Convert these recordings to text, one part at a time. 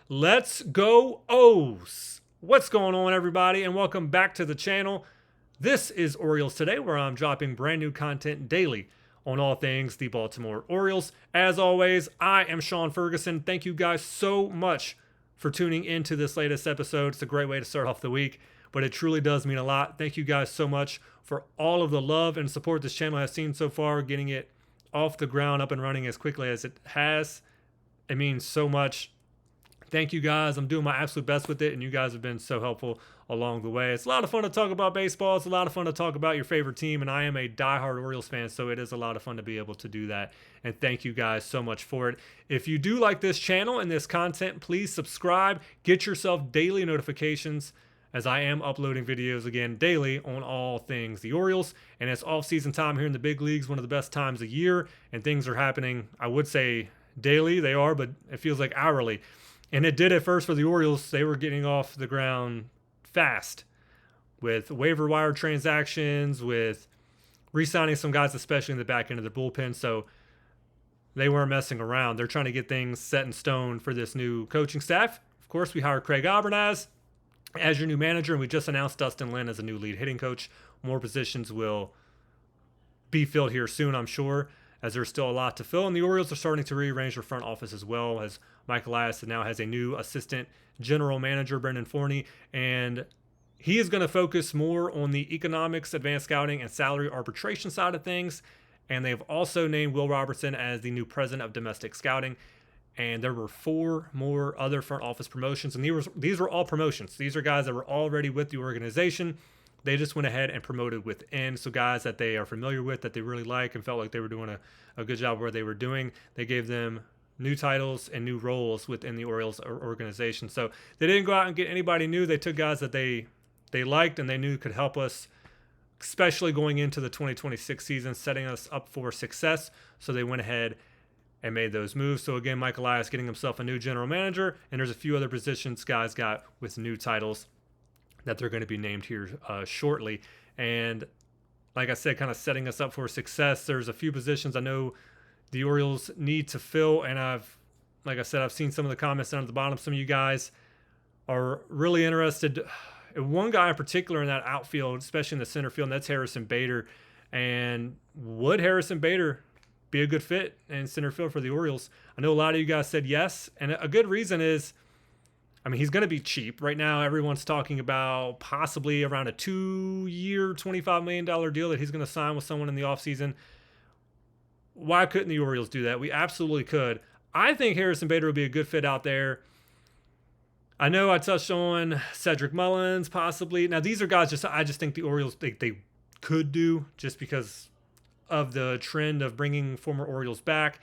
Let's go O's! What's going on, everybody, and welcome back to the channel. This is Orioles Today, where I'm dropping brand new content daily on all things the Baltimore Orioles. As always, I am Sean Ferguson. Thank you guys so much for tuning into this latest episode. It's a great way to start off the week, but it truly does mean a lot. Thank you guys so much for all of the love and support this channel has seen so far, getting it off the ground, up and running as quickly as it has. It means so much. Thank you guys. I'm doing my absolute best with it, and you guys have been so helpful along the way. It's a lot of fun to talk about baseball. It's a lot of fun to talk about your favorite team, and I am a diehard Orioles fan, so it is a lot of fun to be able to do that. And thank you guys so much for it. If you do like this channel and this content, please subscribe. Get yourself daily notifications, as I am uploading videos again daily on all things the Orioles. And it's off-season time here in the big leagues, one of the best times of year, and things are happening, I would say daily. They are, but it feels like hourly. And it did at first for the Orioles. They were getting off the ground fast with waiver wire transactions, with re-signing some guys, especially in the back end of the bullpen. So they weren't messing around. They're trying to get things set in stone for this new coaching staff. Of course, we hired Craig Abernaz as your new manager, and we just announced Dustin Lin as a new lead hitting coach. More positions will be filled here soon, I'm sure, as there's still a lot to fill. And the Orioles are starting to rearrange their front office as well, as Mike Elias now has a new assistant general manager, Brendan Forney, and he is going to focus more on the economics, advanced scouting, and salary arbitration side of things. And they've also named Will Robertson as the new president of domestic scouting. And there were 4 more other front office promotions, and these were all promotions. These are guys that were already with the organization. They just went ahead and promoted within. So guys that they are familiar with, that they really like, and felt like they were doing a good job where they were doing, they gave them new titles and new roles within the Orioles organization. So they didn't go out and get anybody new. They took guys that they liked and they knew could help us, especially going into the 2026 season, setting us up for success. So they went ahead and made those moves. So again, Mike Elias getting himself a new general manager, and there's a few other positions guys got with new titles that they're going to be named here shortly. And like I said, kind of setting us up for success. There's a few positions I know the Orioles need to fill, and like I said, I've seen some of the comments down at the bottom. Some of you guys are really interested. One guy in particular in that outfield, especially in the center field, and that's Harrison Bader. And would Harrison Bader be a good fit in center field for the Orioles? I know a lot of you guys said yes, and a good reason is, I mean, he's going to be cheap. Right now, everyone's talking about possibly around a 2-year, $25 million deal that he's going to sign with someone in the offseason. Why couldn't the Orioles do that? We absolutely could. I think Harrison Bader would be a good fit out there. I know I touched on Cedric Mullins, possibly. Now, these are guys I just think the Orioles, they could do, just because of the trend of bringing former Orioles back.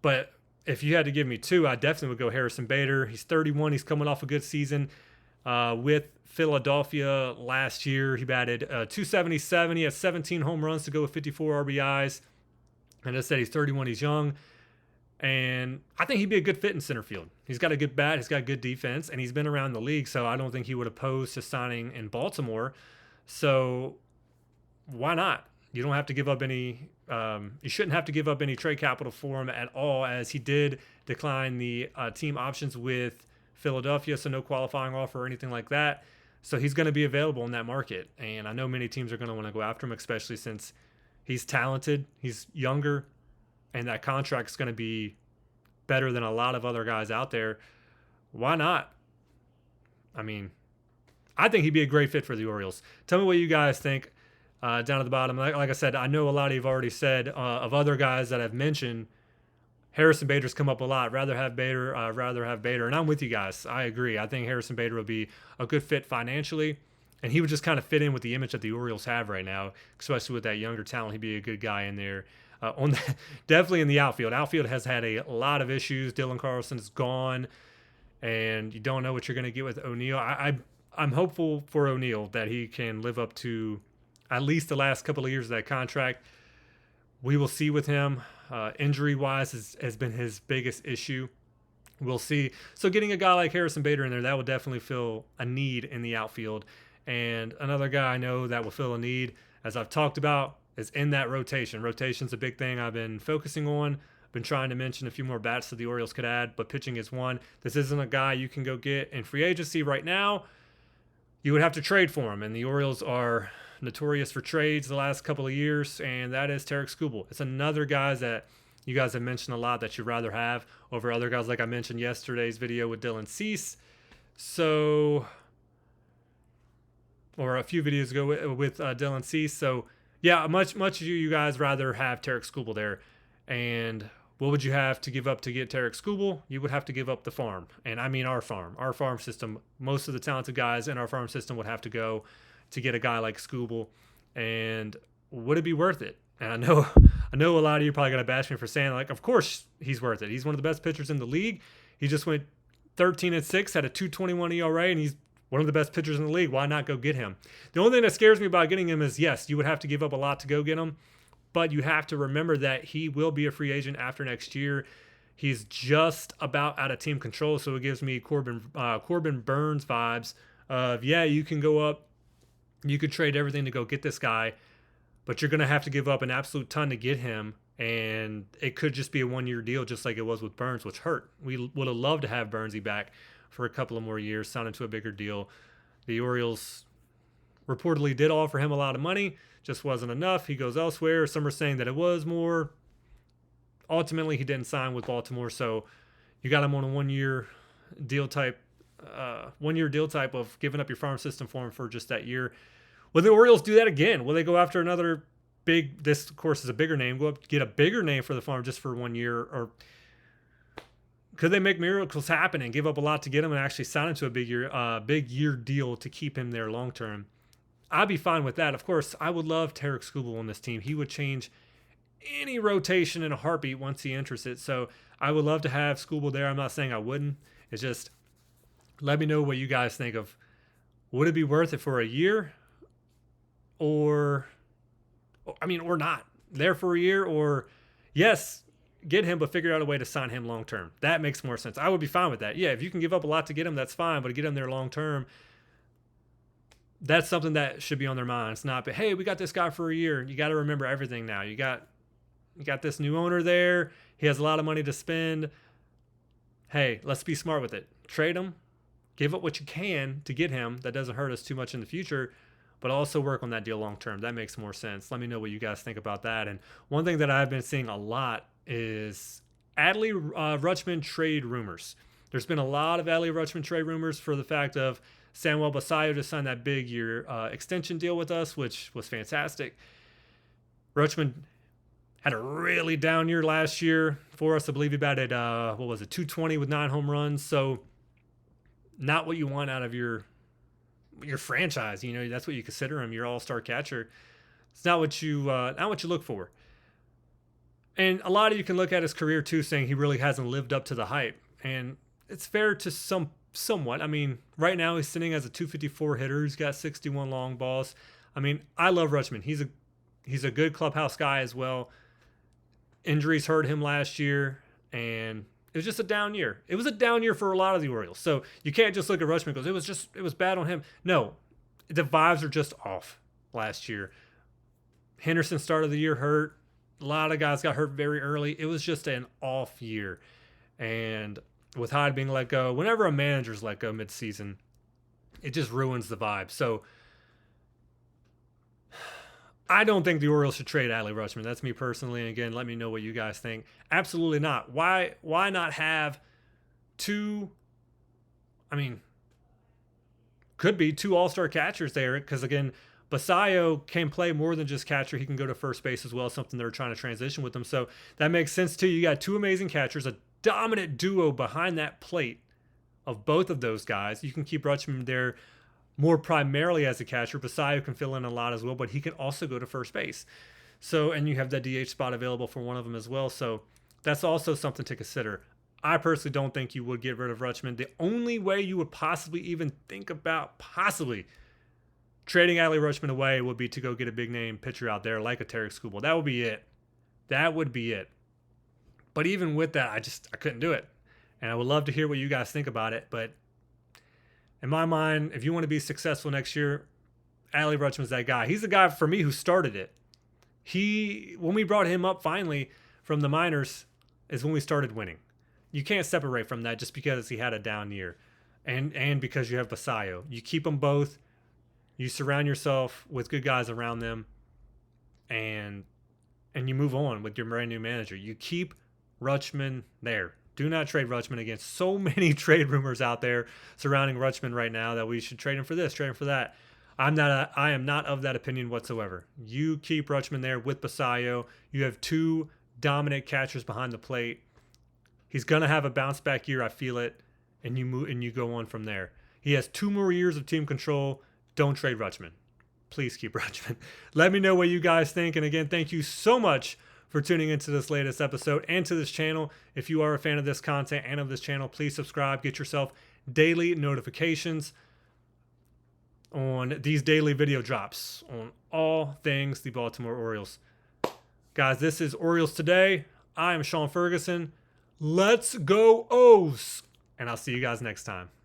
But if you had to give me 2, I definitely would go Harrison Bader. He's 31. He's coming off a good season with Philadelphia last year. He batted .277. He has 17 home runs to go with 54 RBIs. And as I said, he's 31. He's young. And I think he'd be a good fit in center field. He's got a good bat. He's got good defense. And he's been around the league, so I don't think he would oppose to signing in Baltimore. So why not? You don't have to give up any you shouldn't have to give up any trade capital for him at all, as he did decline the team options with Philadelphia, so no qualifying offer or anything like that. So he's going to be available in that market. And I know many teams are going to want to go after him, especially since he's talented, he's younger, and that contract's going to be better than a lot of other guys out there. Why not? I mean, I think he'd be a great fit for the Orioles. Tell me what you guys think down at the bottom. Like I said, I know a lot of you have already said of other guys that I've mentioned, Harrison Bader's come up a lot. Rather have Bader. And I'm with you guys. I agree. I think Harrison Bader would be a good fit financially, and he would just kind of fit in with the image that the Orioles have right now, especially with that younger talent. He'd be a good guy in there. Definitely in the outfield. Outfield has had a lot of issues. Dylan Carlson's gone, and you don't know what you're going to get with O'Neill. I'm hopeful for O'Neill that he can live up to at least the last couple of years of that contract. We will see with him. Injury-wise has been his biggest issue. We'll see. So getting a guy like Harrison Bader in there, that will definitely fill a need in the outfield. And another guy I know that will fill a need, as I've talked about, is in that rotation. Rotation's a big thing I've been focusing on. Been trying to mention a few more bats that the Orioles could add, but pitching is one. This isn't a guy you can go get in free agency right now. You would have to trade for him, and the Orioles are notorious for trades the last couple of years, and that is Tarik Skubal. It's another guy that you guys have mentioned a lot that you'd rather have over other guys, like I mentioned yesterday's video with Dylan Cease. So, or a few videos ago with Dylan Cease. So, yeah, much you guys rather have Tarik Skubal there. And what would you have to give up to get Tarik Skubal? You would have to give up the farm. And I mean our farm system. Most of the talented guys in our farm system would have to go to get a guy like Skubal. And would it be worth it? And I know a lot of you are probably going to bash me for saying, like, of course he's worth it. He's one of the best pitchers in the league. He just went 13-6, had a 2.21 ERA, and he's one of the best pitchers in the league. Why not go get him? The only thing that scares me about getting him is, yes, you would have to give up a lot to go get him, but you have to remember that he will be a free agent after next year. He's just about out of team control, so it gives me Corbin Burns vibes of, yeah, you can go up, you could trade everything to go get this guy, but you're going to have to give up an absolute ton to get him, and it could just be a one-year deal just like it was with Burns, which hurt. We would have loved to have Burnsy back for a couple of more years, signed into a bigger deal. The Orioles reportedly did offer him a lot of money, just wasn't enough. He goes elsewhere. Some are saying that it was more. Ultimately, he didn't sign with Baltimore, so you got him on a one-year deal type of giving up your farm system for him for just that year. Will the Orioles do that again? Will they go after another big, this of course is a bigger name, go up get a bigger name for the farm just for 1 year? Or could they make miracles happen and give up a lot to get him and actually sign him to a big year deal to keep him there long term? I'd be fine with that. Of course, I would love Tarik Skubal on this team. He would change any rotation in a heartbeat once he enters it. So I would love to have Skubal there. I'm not saying I wouldn't. It's just, let me know what you guys think of, would it be worth it for a year? Or not. There for a year, or yes, get him, but figure out a way to sign him long term. That makes more sense. I would be fine with that. Yeah, if you can give up a lot to get him, that's fine, but to get him there long term, that's something that should be on their mind. It's not, but hey, we got this guy for a year. You got to remember everything now. You got this new owner there. He has a lot of money to spend. Hey, let's be smart with it. Trade him. Give up what you can to get him. That doesn't hurt us too much in the future, but also work on that deal long term. That makes more sense. Let me know what you guys think about that. And one thing that I've been seeing a lot is Adley Rutschman trade rumors. There's been a lot of Adley Rutschman trade rumors for the fact of Samuel Basallo to sign that big year extension deal with us, which was fantastic. Rutschman had a really down year last year for us. I believe he batted, 220 with 9 home runs. So not what you want out of your franchise. You know, that's what you consider him, your all-star catcher. It's not what you look for. And a lot of you can look at his career too, saying he really hasn't lived up to the hype. And it's fair to somewhat. I mean, right now he's sitting as a 254 hitter. He's got 61 long balls. I mean, I love Rutschman. He's a good clubhouse guy as well. Injuries hurt him last year, and it was just a down year. It was a down year for a lot of the Orioles. So you can't just look at Rutschman and go, it was bad on him. No, the vibes are just off last year. Henderson started the year hurt. A lot of guys got hurt very early. It was just an off year. And with Hyde being let go, whenever a manager's let go midseason, it just ruins the vibe. So I don't think the Orioles should trade Adley Rutschman. That's me personally. And again, let me know what you guys think. Absolutely not. Why not have two, could be 2 all-star catchers there, because again, Basallo can play more than just catcher. He can go to first base as well, something they're trying to transition with him. So that makes sense too. You got 2 amazing catchers, a dominant duo behind that plate of both of those guys. You can keep Rutschman there more primarily as a catcher. Basallo can fill in a lot as well, but he can also go to first base. So, and you have that DH spot available for one of them as well. So that's also something to consider. I personally don't think you would get rid of Rutschman. The only way you would possibly even think about trading Adley Rutschman away would be to go get a big name pitcher out there like a Tarik Skubal. That would be it. But even with that, I couldn't do it. And I would love to hear what you guys think about it. But in my mind, if you want to be successful next year, Adley Rutschman's that guy. He's the guy for me who started it. When we brought him up finally from the minors, is when we started winning. You can't separate from that just because he had a down year, and because you have Basayo. You keep them both. You surround yourself with good guys around them, and you move on with your brand new manager. You keep Rutschman there. Do not trade Rutschman again. So many trade rumors out there surrounding Rutschman right now that we should trade him for this, trade him for that. I am not of that opinion whatsoever. You keep Rutschman there with Basayo. You have two dominant catchers behind the plate. He's gonna have a bounce back year. I feel it, and you move and you go on from there. He has 2 more years of team control. Don't trade Rutschman. Please keep Rutschman. Let me know what you guys think. And again, thank you so much for tuning into this latest episode and to this channel. If you are a fan of this content and of this channel, please subscribe. Get yourself daily notifications on these daily video drops on all things the Baltimore Orioles. Guys, this is Orioles Today. I am Sean Ferguson. Let's go O's! And I'll see you guys next time.